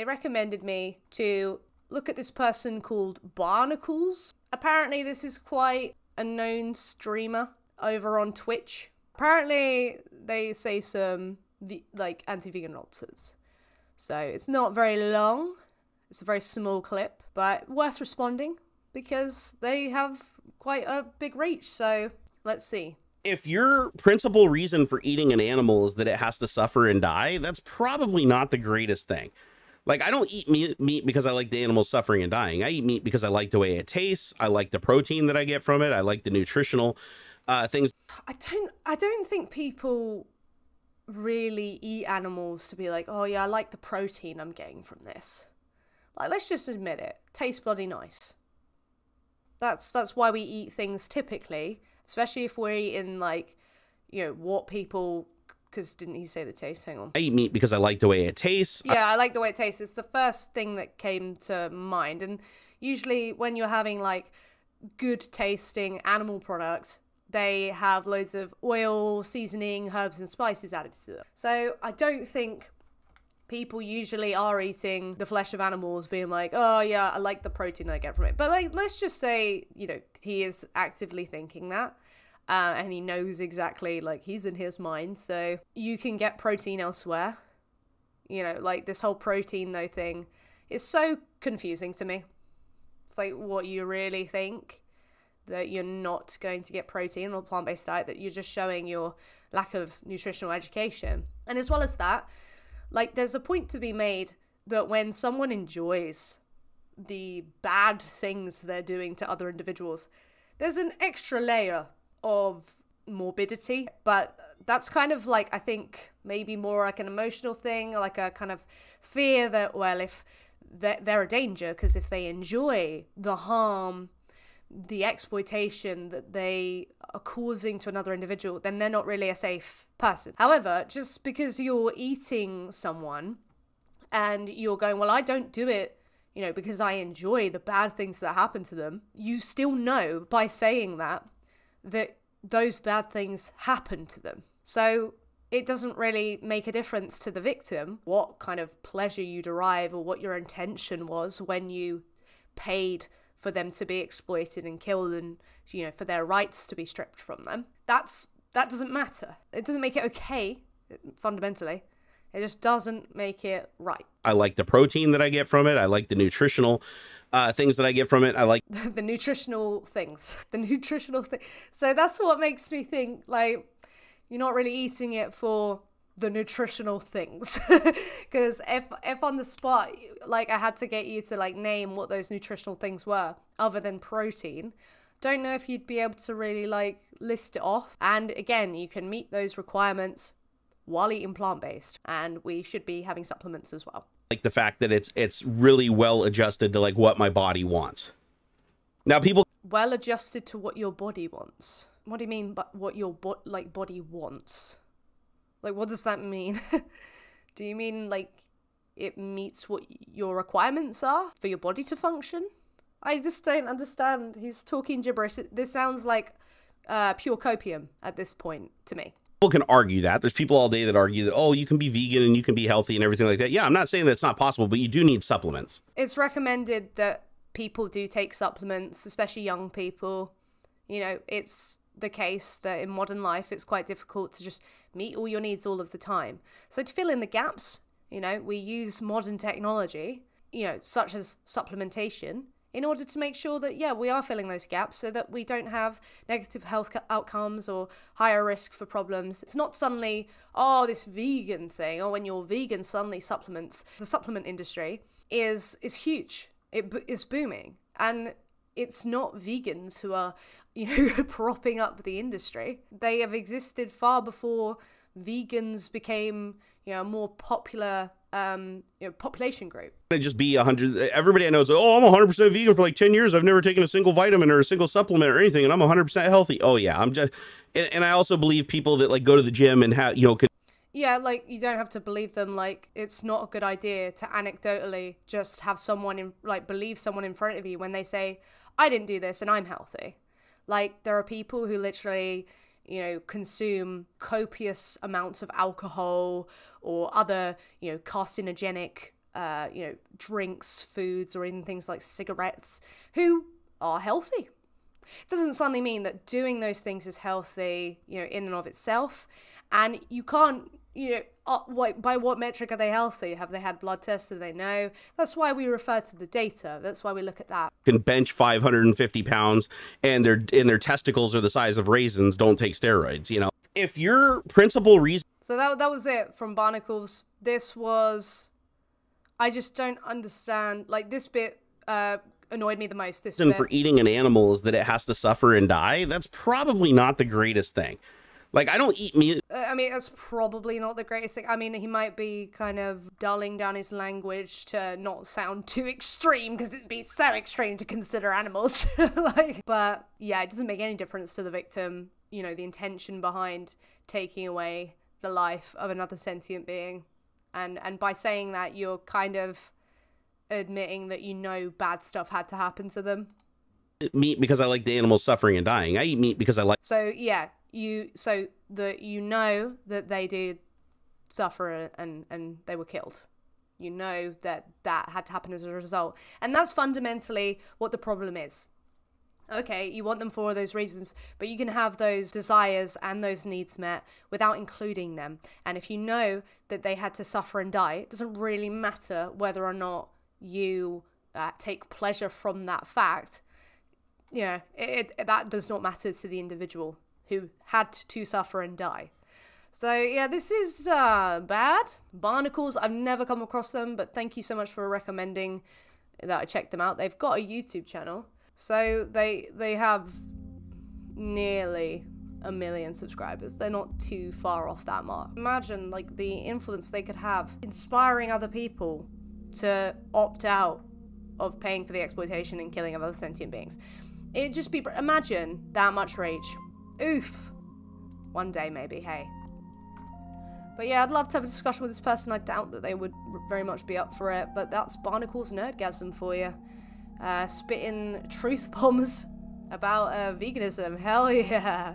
they recommended me to look at this person called Barnacules. Apparently this is quite a known streamer over on Twitch. Apparently they say some like anti-vegan nonsense. So it's not very long. It's a very small clip, but worth responding because they have quite a big reach. So let's see. If your principal reason for eating an animal is that it has to suffer and die, that's probably not the greatest thing. Like, I don't eat meat because I like the animal suffering and dying. I eat meat because I like the way it tastes. I like the protein that I get from it. I like the nutritional things. I don't think people really eat animals to be like, oh yeah, I like the protein I'm getting from this. Like, let's just admit it. Tastes bloody nice. That's why we eat things typically. Especially if we're eating, like, you know, what people... Because didn't he say the taste? Hang on. I eat meat because I like the way it tastes. Yeah, I like the way it tastes. It's the first thing that came to mind. And usually when you're having, like, good tasting animal products, they have loads of oil, seasoning, herbs and spices added to them. So I don't think people usually are eating the flesh of animals being like, oh yeah, I like the protein I get from it. But, like, let's just say, you know, he is actively thinking that. And he knows exactly, like, he's in his mind. So you can get protein elsewhere. You know, like, this whole protein, though, thing is so confusing to me. It's like, what, you really think that you're not going to get protein on a plant-based diet, that you're just showing your lack of nutritional education? And as well as that, like, there's a point to be made that when someone enjoys the bad things they're doing to other individuals, there's an extra layer of morbidity, but that's kind of like, I think maybe more like an emotional thing, like a kind of fear that, well, if they're a danger, because if they enjoy the harm, the exploitation that they are causing to another individual, then they're not really a safe person. However, just because you're eating someone and you're going, well, I don't do it, you know, because I enjoy the bad things that happen to them, you still know by saying that those bad things happen to them. So it doesn't really make a difference to the victim what kind of pleasure you derive or what your intention was when you paid for them to be exploited and killed and, you know, for their rights to be stripped from them. That doesn't matter. It doesn't make it okay, fundamentally. It just doesn't make it right. I like the protein that I get from it. I like the nutritional things that I get from it. I like the nutritional things. The nutritional thing. So that's what makes me think, like, you're not really eating it for the nutritional things. Because if on the spot, like, I had to get you to, like, name what those nutritional things were other than protein, don't know if you'd be able to really, like, list it off. And again, you can meet those requirements while eating plant-based, and we should be having supplements as well. Like the fact that it's really well adjusted to, like, what my body wants. Now, people... Well adjusted to what your body wants. What do you mean by what your body wants? Like, what does that mean? Do you mean, like, it meets what your requirements are for your body to function? I just don't understand. He's talking gibberish. This sounds like pure copium at this point to me. People can argue that. There's people all day that argue that, oh, you can be vegan and you can be healthy and everything like that. Yeah, I'm not saying that it's not possible, but you do need supplements. It's recommended that people do take supplements, especially young people. You know, it's the case that in modern life, it's quite difficult to just meet all your needs all of the time. So to fill in the gaps, you know, we use modern technology, you know, such as supplementation, in order to make sure that, yeah, we are filling those gaps so that we don't have negative health outcomes or higher risk for problems. It's not suddenly, oh, this vegan thing, or when you're vegan, suddenly supplements. The supplement industry is huge. It is booming. And it's not vegans who are, you know, propping up the industry. They have existed far before vegans became, you know, a more popular population group. It just be 100. Everybody I know is, oh, I'm 100% vegan for like 10 years. I've never taken a single vitamin or a single supplement or anything, and I'm 100% healthy. Oh yeah, I'm just, and I also believe people that, like, go to the gym and have, you know, yeah, like, you don't have to believe them. Like, it's not a good idea to anecdotally just have someone believe someone in front of you when they say, I didn't do this and I'm healthy. Like, there are people who literally, you know, consume copious amounts of alcohol or other, you know, carcinogenic drinks, foods, or even things like cigarettes, who are healthy. It doesn't suddenly mean that doing those things is healthy, in and of itself. And you can't, by what metric are they healthy? Have they had blood tests? Do they know? That's why we refer to the data. That's why we look at that. Can bench 550 pounds and their testicles are the size of raisins, don't take steroids, If your principal reason... So that was it from Barnacles. This was... I just don't understand. Like, this bit annoyed me the most. This bit. For eating an animal is that it has to suffer and die. That's probably not the greatest thing. Like, I don't eat meat. That's probably not the greatest thing. He might be kind of dulling down his language to not sound too extreme, because it'd be so extreme to consider animals. But yeah, it doesn't make any difference to the victim, the intention behind taking away the life of another sentient being. And by saying that, you're kind of admitting that bad stuff had to happen to them. Meat because I like the animals suffering and dying. I eat meat because I like... So yeah, that they did suffer and they were killed. That had to happen as a result. And that's fundamentally what the problem is. Okay, you want them for all those reasons, but you can have those desires and those needs met without including them. And if you know that they had to suffer and die, it doesn't really matter whether or not you take pleasure from that fact. That does not matter to the individual who had to suffer and die. So yeah, this is bad. Barnacles, I've never come across them, but thank you so much for recommending that I check them out. They've got a YouTube channel. So they have nearly 1 million subscribers. They're not too far off that mark. Imagine like the influence they could have inspiring other people to opt out of paying for the exploitation and killing of other sentient beings. It'd just be, imagine that much rage. Oof. One day maybe, hey. But yeah, I'd love to have a discussion with this person. I doubt that they would very much be up for it, but that's Barnacules Nerdgasm for you. Spitting truth bombs about veganism. Hell yeah.